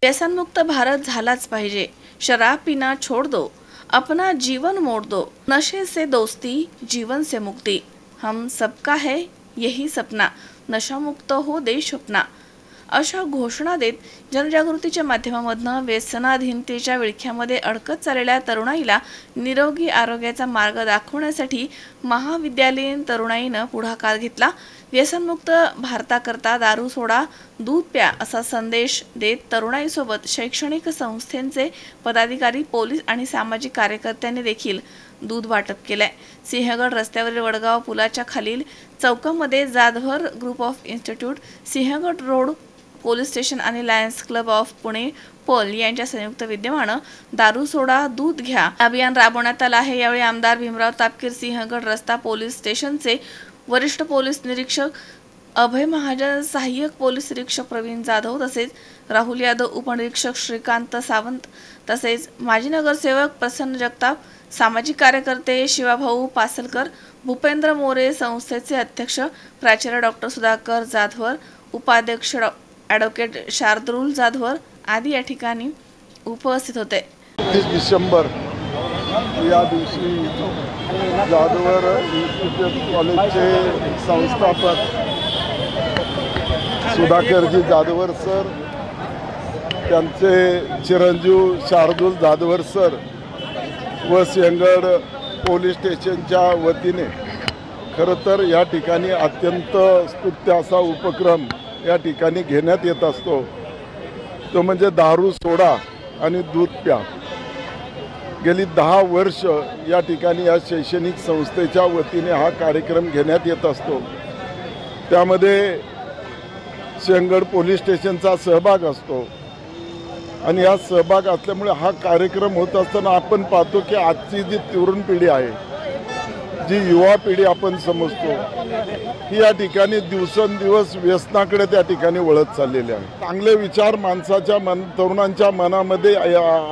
व्यसनमुक्त भारत झालाच पाहिजे। शराब पीना छोड़ दो, अपना जीवन मोड़ दो, नशे से दोस्ती, जीवन से मुक्ति, हम सबका है यही सपना, नशामुक्त हो देश अपना, अशा घोषणा देत जनजागृतीच्या माध्यमामधून व्यसनाधीनतेच्या विळख्यामध्ये अडकत चाललेल्या तरुणाईला निरोगी आरोग्याचा मार्ग दाखवण्यासाठी महाविद्यालयीन तरुणाईनं पुढाकार घेतला। व्यसनमुक्त भारताकरता दारू सोडा, दूध प्या असा संदेश देत तरुणाईसोबत शैक्षणिक संस्थांचे पदाधिकारी, पोलीस आणि सामाजिक कार्यकर्त्यांनी देखील दूध वाटप केलंय। सिंहगड रस्त्यावरील वडगाव पुलाच्या खालील चौकामध्ये Jadhavar group of institute, Sinhagad road police station आणि लायन्स क्लब ऑफ पुणे पोल यांच्या संयुक्त विद्यमानं दारू सोडा दूध घ्या अभियान राबवण्यात आलं आहे। यावेळी आमदार भीमराव तापकीर, सिंहगड रस्ता पोलीस स्टेशनचे वरिष्ठ पोलीस निरीक्षक अभय महाजन, सहाय्यक पोलीस निरीक्षक प्रवीण जाधव तसेच राहुल यादव, उपनिरीक्षक श्रीकांत सावंत तसेच माजी नगरसेवक प्रसन्न जगताप, सामाजिक कार्यकर्ते शिवाभाऊ पासलकर, भूपेंद्र मोरे, संस्थेचे अध्यक्ष प्राचार्य डॉक्टर सुधाकर जाधवर, उपाध्यक्ष ॲडव्होकेट शार्दुल जाधवर आदी या ठिकाणी उपस्थित होते। 30 डिसेंबर या दिवशी जाधवर इन्स्टिट्यूट कॉलेजचे संस्थापक सुधाकरजी जाधवर सर, त्यांचे चिरंजीव शार्दुल जाधवर सर व सिंहगड पोलीस स्टेशनच्या वतीने खरं तर या ठिकाणी अत्यंत स्तुत्य असा उपक्रम या ठिकाणी घेण्यात येत असतो, तो म्हणजे दारू सोडा आणि दूध प्या। गेली 10 वर्ष या ठिकाणी या शैक्षणिक संस्थेच्या वतीने हा कार्यक्रम घेण्यात येत असतो। त्यामध्ये सिंहगड पोलीस स्टेशनचा सहभाग असतो आणि या सहभाग असल्यामुळे हा कार्यक्रम होत असताना आपण पाहतो की आजची जी तरुण पिढी आहे, जी युवा पिढी आपण समजतो, ही या ठिकाणी दिवसेंदिवस व्यसनाकडे त्या ठिकाणी वळत चाललेली आहे। चांगले विचार माणसाच्या तरुणांच्या मनामध्ये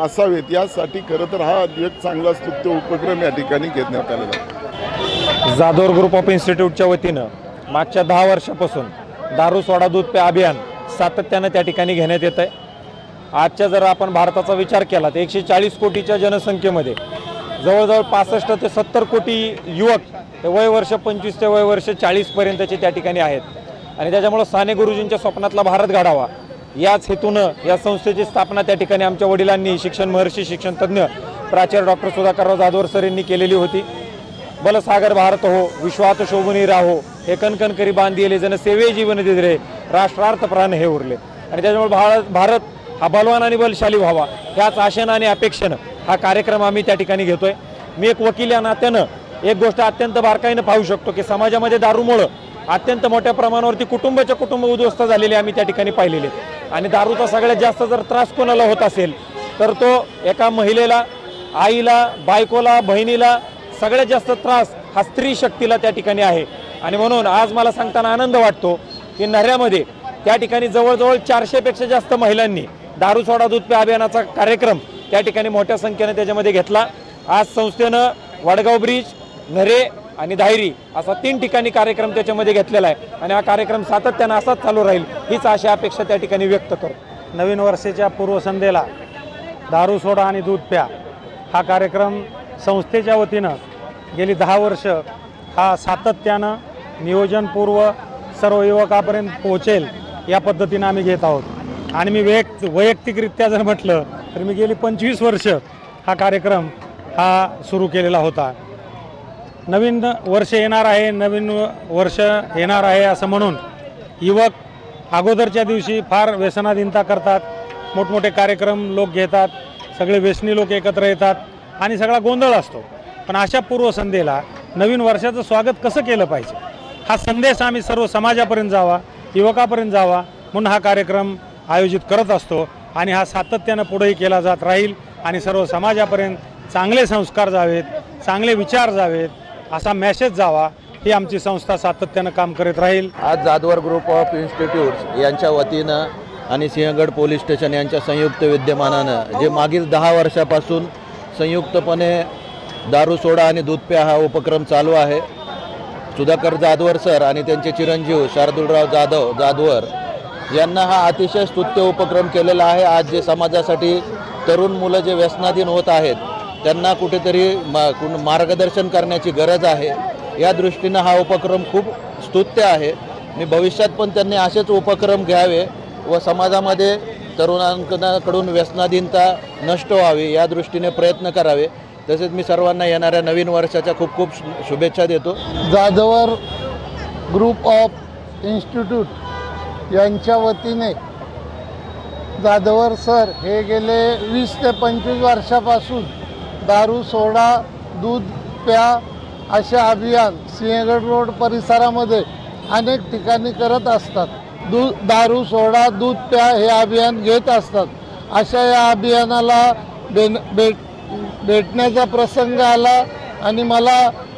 असावेत यासाठी खरं तर हा एक चांगला स्तुत्य उपक्रम या ठिकाणी घेण्यात आलेला आहे। जाधवर ग्रुप ऑफ इन्स्टिट्यूटच्या वतीनं मागच्या 10 वर्षापासून दारू सोडा दूध पे अभियान सातत्यानं त्या ठिकाणी घेण्यात येत आहे। आजच्या जर आपण भारताचा विचार केला तर 140 कोटीच्या जनसंख्येमध्ये जवळजवळ 65 ते 70 कोटी युवक हे वय वर्ष 25 ते वय वर्ष 40 पर्यंतचे त्या ठिकाणी आहेत आणि त्याच्यामुळे साने गुरुजींच्या स्वप्नातला भारत घडावा याच हेतूनं या संस्थेची स्थापना त्या ठिकाणी आमच्या वडिलांनी शिक्षण महर्षी शिक्षण तज्ञ प्राचार्य डॉक्टर सुधाकरराव जाधवर सर यांनी केलेली होती। बलसागर भारत हो, विश्वात शोभनी राहो, हे कणकण करी बांधिले जन सेवे जीवन दिदरे, राष्ट्रार्थ प्राण हे उरले। आणि त्याच्यामुळे भारत हा बलवान आणि बलशाली व्हावा ह्याच आशेनं आणि अपेक्षेनं हा कार्यक्रम आम्ही त्या ठिकाणी घेतोय। मी एक वकील या नात्यानं एक गोष्ट अत्यंत बारकाईनं पाहू शकतो की समाजामध्ये दारूमुळे अत्यंत मोठ्या प्रमाणावरती कुटुंब उद्ध्वस्त झालेले आम्ही त्या ठिकाणी पाहिलेले आणि दारूचा सगळ्यात जास्त जर त्रास कोणाला होत असेल तर तो एका महिलेला, आईला, बायकोला, बहिणीला सगळ्यात जास्त त्रास हा स्त्री शक्तीला त्या ठिकाणी आहे। आणि म्हणून आज मला सांगताना आनंद वाटतो की नऱ्यामध्ये त्या ठिकाणी जवळजवळ 400 पेक्षा जास्त महिलांनी दारू सोडा दूध पे अभियानाचा कार्यक्रम त्या ठिकाणी मोठ्या संख्येने त्याच्यामध्ये घेतला। आज संस्थेनं वडगाव ब्रिज, नरे आणि धायरी असा 3 ठिकाणी कार्यक्रम त्याच्यामध्ये घेतलेला आहे आणि हा कार्यक्रम सातत्यानं असाच चालू राहील हीच आशा अपेक्षा त्या ठिकाणी व्यक्त करतो। नवीन वर्षाच्या पूर्वसंध्येला दारू सोडा आणि दूध प्या हा कार्यक्रम संस्थेच्या वतीनं गेली 10 वर्ष हा सातत्यानं नियोजनपूर्व सर्व युवकापर्यंत पोहोचेल या पद्धतीनं आम्ही घेत आहोत। आणि मी वैयक्तिकरित्या जर म्हटलं तर मी गेली 25 वर्ष हा कार्यक्रम हा सुरू केलेला होता। नवीन वर्ष येणार आहे असं म्हणून युवक अगोदरच्या दिवशी फार व्यसनाधीनता करतात, मोठमोठे कार्यक्रम लोक घेतात, सगळे व्यसनी लोक एकत्र येतात आणि सगळा गोंधळ असतो। पण अशा पूर्वसंध्येला नवीन वर्षाचं स्वागत कसं केलं पाहिजे हा संदेश आम्ही सर्व समाजापर्यंत जावा, युवकापर्यंत जावा म्हणून हा कार्यक्रम आयोजित करत असतो आणि हा सातत्यानं पुढेही केला जात राहील आणि सर्व समाजापर्यंत चांगले संस्कार जावेत, चांगले विचार जावेत, असा मेसेज जावा ही आमची संस्था सातत्यानं काम करत राहील। आज जाधवर ग्रुप ऑफ इन्स्टिट्यूट्स यांच्या वतीनं आणि सिंहगड पोलीस स्टेशन यांच्या संयुक्त विद्यमानानं जे मागील 10 वर्षापासून संयुक्तपणे दारू सोडा आणि दूध प्या हा उपक्रम चालू आहे। सुधाकर जाधवर सर आणि त्यांचे चिरंजीव शार्दुलराव जाधवर यांना हा अतिशय स्तुत्य उपक्रम केलेला आहे। आज जे समाजासाठी तरुण मुलं जे व्यसनाधीन होत आहेत त्यांना कुठेतरी मार्गदर्शन करण्याची गरज आहे। या दृष्टीनं हा उपक्रम खूप स्तुत्य आहे। मी भविष्यात पण त्यांनी असेच उपक्रम घ्यावे व समाजामध्ये तरुणांकडून व्यसनाधीनता नष्ट व्हावी या दृष्टीने प्रयत्न करावे। तसेच मी सर्वांना येणाऱ्या नवीन वर्षाच्या खूप खूप शुभेच्छा देतो। जाधवर ग्रुप ऑफ इन्स्टिट्यूट यांच्या वतीने जाधवर सर हे गेले 20 ते 25 वर्षापासून दारू सोडा दूध प्या असे अभियान सिंहगड रोड परिसरामध्ये अनेक ठिकाणी करत असतात। दारू सोडा दूध प्या हे अभियान घेत असतात। अशा या अभियानाला भेटण्याचा प्रसंग आला आणि मला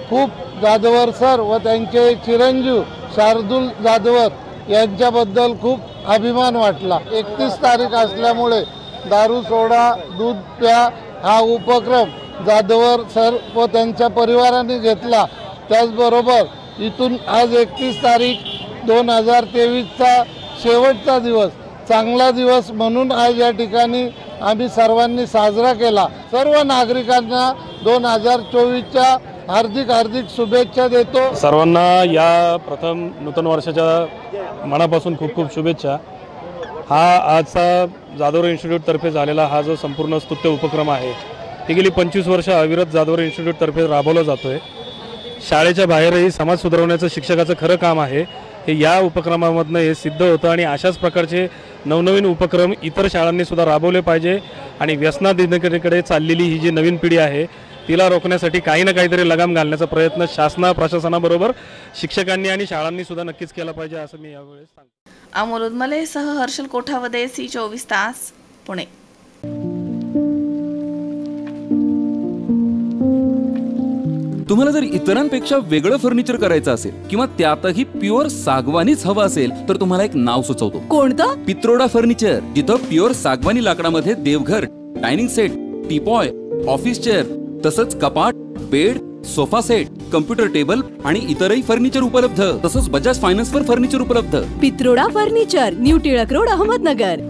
खूप जाधवर सर व त्यांचे चिरंजीव शार्दूल जाधवर यांच्याबद्दल खूप अभिमान वाटला। 31 तारीख असल्यामुळे दारू सोडा दूध प्या हा उपक्रम जाधवर सर व त्यांच्या परिवाराने घेतला। त्याचबरोबर इथून आज 31 तारीख 2023चा शेवटचा दिवस, चांगला दिवस म्हणून आज या ठिकाणी आम्ही सर्वांनी साजरा केला। सर्व नागरिकांना 2024च्या हार्दिक हार्दिक शुभेच्छा देतो। सर्वांना या प्रथम नूतन वर्षाच्या मनापासून खूप खूप शुभेच्छा। हा आजचा जाधवर इन्स्टिट्यूटतर्फे झालेला हा जो संपूर्ण स्तुत्य उपक्रम आहे ते गेली 25 वर्ष अविरत जाधवर इन्स्टिट्यूटतर्फे राबवला जातो आहे। शाळेच्या बाहेरही समाज सुधारवण्याचं शिक्षकाचं खरं काम आहे हे या उपक्रमामधनं हे सिद्ध होतं आणि अशाच प्रकारचे नवनवीन उपक्रम इतर शाळांनी सुद्धा राबवले पाहिजे आणि व्यसनाधीनतेकडे चाललेली ही जी नवीन पिढी आहे तिला रोखण्यासाठी काही ना काहीतरी लगाम घालण्याचा प्रयत्न प्रशासनाबरोबर शिक्षकांनी आणि शाळांनी सुद्धा नक्कीच केला पाहिजे असं मी यावेळेस सांगतो। अमोल उदमले सह हर्षल कोठावदे, C24 तास, पुणे। तुम्हाला जर इतरांपेक्षा वेगळं फर्निचर करायचं असेल किंवा त्यातही प्युअर सागवानीच हवं असेल तर तुम्हाला एक नाव सुचवतो। कोणतं? पित्रोडा फर्निचर, जिथं प्युअर सागवानी लाकडामध्ये देवघर, dining set, teapoy, office chair तसंच कपाट, bed, sofa set, computer table आणि इतरही फर्निचर उपलब्ध। तसंच बजाज फायनान्सवर फर्निचर उपलब्ध। Pitroda furniture, new Tilak road, Ahmednagar.